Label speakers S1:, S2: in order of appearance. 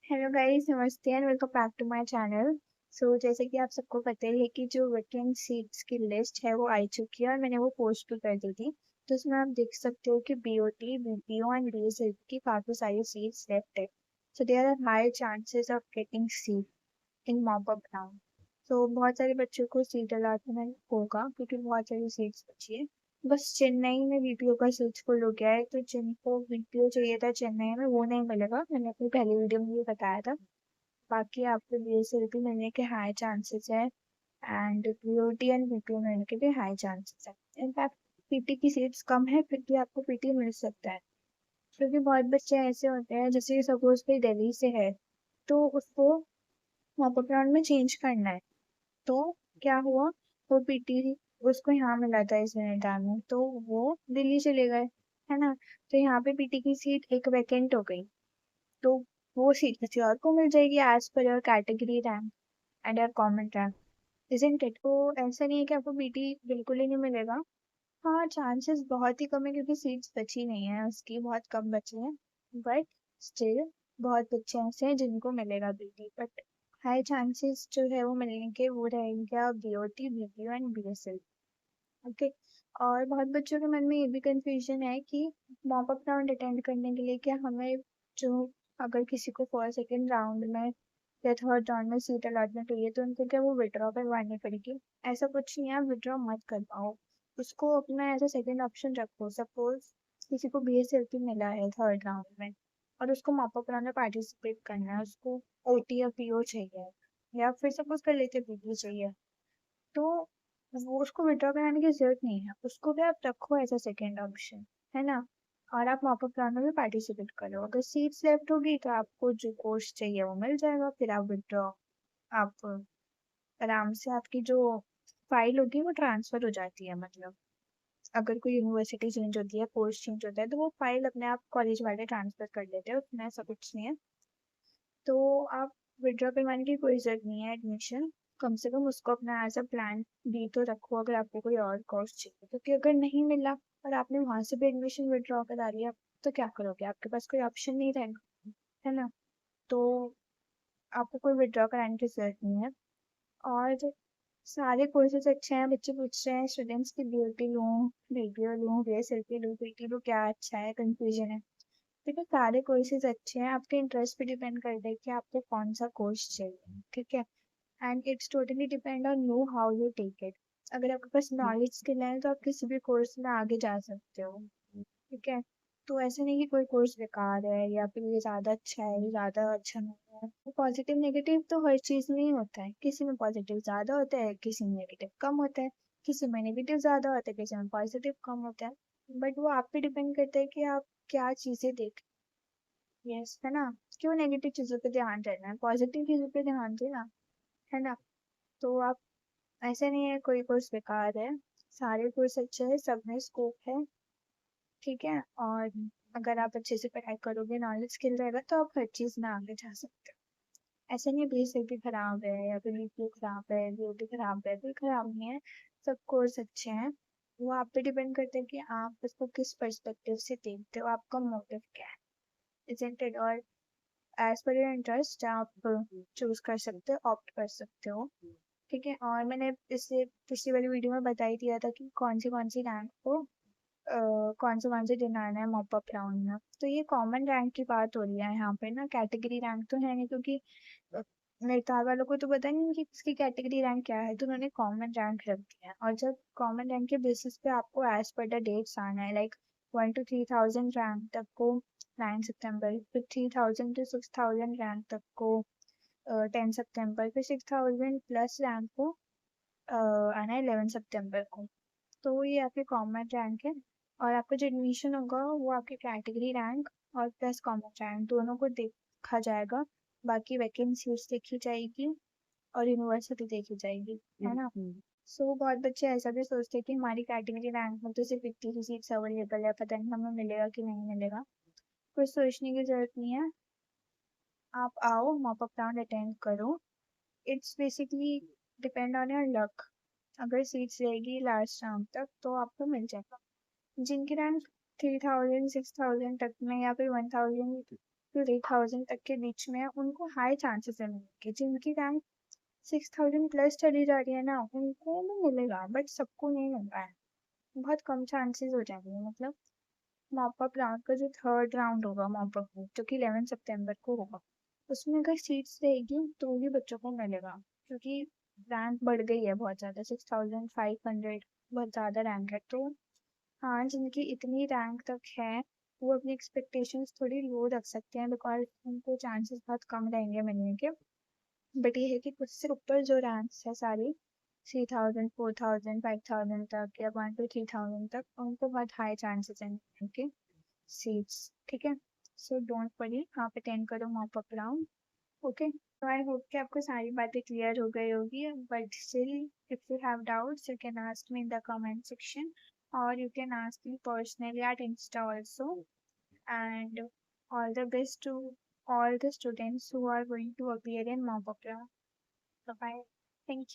S1: Hello guys, नमस्ते and welcome back to my channel. जैसे कि आप सबको पता ही है कि जो वैकेंट सीट्स की लिस्ट है वो आई चुकी है और मैंने वो पोस्ट भी कर दी थी। तो उसमें आप देख सकते हो कि बीओटी, बीपीओ एंड बीएसएल की काफ़ी सारी सीट्स लेफ्ट है। So there are high chances of getting seat in mop up round. बहुत सारे बच्चों को सीट अलॉटमेंट होगा क्योंकि बहुत सारी सीट्स बची है। बस चेन्नई में बीपीओ का सीट्स फुल हो गया है, तो जिनको बीपीओ चाहिए था चेन्नई में वो नहीं मिलेगा। मैंने अपनी पहली वीडियो में भी बताया था। बाकी आपको बीएसएलपी मिलने के हाई चांसेस है एंड पीओटी एंड बीपीओ मिलने के भी हाई चांसेस है। इनफैक्ट पीटी की सीट्स कम है फिर भी आपको पीटी मिल सकता है, क्योंकि बहुत बच्चे ऐसे होते हैं जैसे सपोज कोई दिल्ली से है तो उसको मॉपअप राउंड में चेंज करना है। तो क्या हुआ, वो पीटी उसको यहाँ मिला था इस एग्जाम में तो वो दिल्ली चले गए, है ना। तो यहाँ पे पीटी की सीट एक वैकेंट हो गई, तो वो सीट किसी और को मिल जाएगी as per your category rank and your common rank, isn't it. तो ऐसा नहीं है कि आपको पीटी बिल्कुल ही नहीं मिलेगा। हाँ, चांसेस बहुत ही कम है क्योंकि सीट्स बची नहीं है, उसकी बहुत कम बची हैं। बट स्टिल बहुत बच्चे ऐसे हैं जिनको मिलेगा पीटी, बट हाई चांसेस जो है वो मिलने के वो रहेंगे BOT, BPO and BSL. Okay. और बहुत बच्चों के मन में ये भी कंफ्यूजन है कि मॉक अप राउंड अटेंड करने के लिए क्या हमें जो अगर किसी को फर्स्ट सेकेंड राउंड में या थर्ड राउंड में सीट अलॉटमेंट हुई है तो उनको क्या वो विड्रॉ करवानी पड़ेगी। ऐसा कुछ नहीं है, आप विड्रॉ मत कर पाओ, उसको अपना एज अ सेकेंड ऑप्शन रखो। सपोज किसी को बीएसएलपी मिला है थर्ड राउंड में और उसको मॉक अप राउंड में पार्टिसिपेट करना है, उसको ओटी या पीओ चाहिए या फिर सपोज कर लेते पीपी चाहिए, तो वो उसको विड्रॉ कराने की जरूरत नहीं है, उसको भी आप रखो एज अ सेकेंड ऑप्शन, है ना। और आप मॉपअप प्लान में भी पार्टिसिपेट करो। अगर सीट्स लेफ्ट होगी तो आपको जो कोर्स चाहिए वो मिल जाएगा, फिर आप विड्रॉ, आप आराम से आपकी जो फाइल होगी वो ट्रांसफर हो जाती है। मतलब अगर कोई यूनिवर्सिटी चेंज होती है, कोर्स चेंज होता है, तो वो फाइल अपने आप कॉलेज वाले ट्रांसफर कर लेते हैं, उसमें ऐसा कुछ नहीं है। तो आप विड्रॉ करवाने की कोई ज़रूरत नहीं है एडमिशन। कम से कम उसको अपना एज अ प्लान बी तो रखो अगर आपको कोई और कोर्स चाहिए, क्योंकि अगर नहीं मिला और आपने वहाँ से भी एडमिशन विड्रॉ करा लिया तो क्या करोगे, आपके पास कोई ऑप्शन नहीं रहेगा, है ना। तो आपको कोई विड्रॉ कराने की ज़रूरत नहीं है। और सारे कोर्सेज अच्छे हैं। बच्चे पूछ रहे हैं स्टूडेंट्स की बीओटी लूँ, बीपीओ लूँ, बीएसएलपी लूँ, पीटी लूँ, क्या अच्छा है, कंफ्यूजन है। देखो, सारे कोर्सेज अच्छे हैं, आपके इंटरेस्ट पे डिपेंड करता है कि आपको कौन सा कोर्स चाहिए, ठीक है। And it's totally depend on you how you take it. अगर आपके पास नॉलेज स्किल है तो आप किसी भी कोर्स में आगे जा सकते हो, ठीक है। तो ऐसे नहीं कि कोई कोर्स बेकार है या फिर ये ज़्यादा अच्छा है, ये ज़्यादा अच्छा नहीं है। तो पॉजिटिव नेगेटिव तो हर चीज़ में ही होता है, किसी में पॉजिटिव ज़्यादा होता है, किसी में नेगेटिव कम होता है, किसी में नेगेटिव ज़्यादा होता है, किसी में पॉजिटिव कम होता है। बट वो आप पे डिपेंड करता है कि आप क्या चीज़ें देख। यस, है ना। क्यों नेगेटिव चीज़ों पे ध्यान देना है, पॉजिटिव चीज़ों पे ध्यान देना, है ना। तो आप, ऐसे नहीं है कोई कोर्स बेकार है, सारे कोर्स अच्छे हैं, सब में स्कोप है, ठीक है। और अगर आप अच्छे से पढ़ाई करोगे, नॉलेज स्किल रहेगा तो आप हर चीज़ में आगे जा सकते हो। ऐसा नहीं है बीएससी खराब है या फिर बीपीओ खराब है, बीओटी खराब है, कोई खराब नहीं है। सब कोर्स अच्छे हैं। वो आप पे डिपेंड करता है कि आप उसको किस पर्सपेक्टिव से देखते हो, आपका मोटिव क्या है, इजंट इट। और एज पर योर इंटरेस्ट आप चूज कर सकते हो, ऑप्ट कर सकते हो, ठीक है। और मैंने इससे पिछली वाली वीडियो में बता ही दिया था कि कौन सी रैंक को कौन से दिन आना है मॉप अप राउंड में। तो ये कॉमन रैंक की बात हो रही है यहाँ पे ना, कैटेगरी रैंक तो है नहीं, क्योंकि अ, मेरे तार वालों को तो पता नहीं कि किसकी कैटेगरी रैंक क्या है, तो उन्होंने कॉमन रैंक रख दिया है। और जब कॉमन रैंक के बेसिस पे आपको एज पर द डेट्स आना है, लाइक 1 to 3,000 रैंक तक को 9 सितंबर, फिर 3,000 to 6,000 रैंक तक को 10 सितंबर, फिर 6,000 प्लस रैंक को आना है 11 सितंबर को। तो ये आपके कॉमन रैंक है। और आपका जो एडमिशन होगा वो आपके कैटेगरी रैंक और प्लस कॉमन रैंक दोनों को देखा जाएगा। बाकी वैकेंसीज देखी जाएगी और यूनिवर्सिटी देखी जाएगी, है ना। बहुत बच्चे ऐसा भी सोचते हैं कि हमारी कैटेगरी रैंक में तो सिर्फ इतनी ही सीट्स अवेलेबल है, पता नहीं हमें मिलेगा कि नहीं मिलेगा। कुछ सोचने की जरूरत नहीं है, आप आओ मॉप अप राउंड अटेंड करो। It's basically depend on your luck. अगर सीट्स रहेगी लास्ट राउंड तक तो आपको मिल जाएगा। जिनकी रैंक 3,000 6,000 तक में या फिर 1,000 टू 3000 तक के बीच में है, उनको हाई चांसेस है मिलने के। जिनकी रैंक 6000 प्लस चली जा रही है ना, उनको भी मिलेगा, बट सबको नहीं मिल रहा है। बहुत कम चांसेस हो जाएंगे। मतलब मॉप अप राउंड का जो थर्ड राउंड होगा मॉप अप जो कि 11 सितंबर को होगा, उसमें अगर सीट्स रहेगी तो भी बच्चों को मिलेगा, क्योंकि रैंक बढ़ गई है बहुत ज़्यादा, 6500 बहुत ज़्यादा रैंक है। तो हाँ, जिनकी इतनी रैंक तक है वो अपनी एक्सपेक्टेशंस थोड़ी लो रख सकते हैं, बिकॉज उनको चांसेस बहुत कम रहेंगे मिलने के। बट ये है कि उससे ऊपर जो रैंक्स है सारी 3000 4000 5000 तक या 1 to 3000 तक, उनको बहुत हाई चांसेस हैं मिलने के सीट्स। ठीक है, सो डोंट वरी, आप अटेंड करो मॉप अप राउंड। ओके, तो आई होप कि आपको सारी बातें क्लियर हो गई होगी, but still if you have doubts you can ask me in the comment section, और you can ask me personally at Insta also. And all the best to all the students who are going to appear in mock up round. Bye bye. Thank you.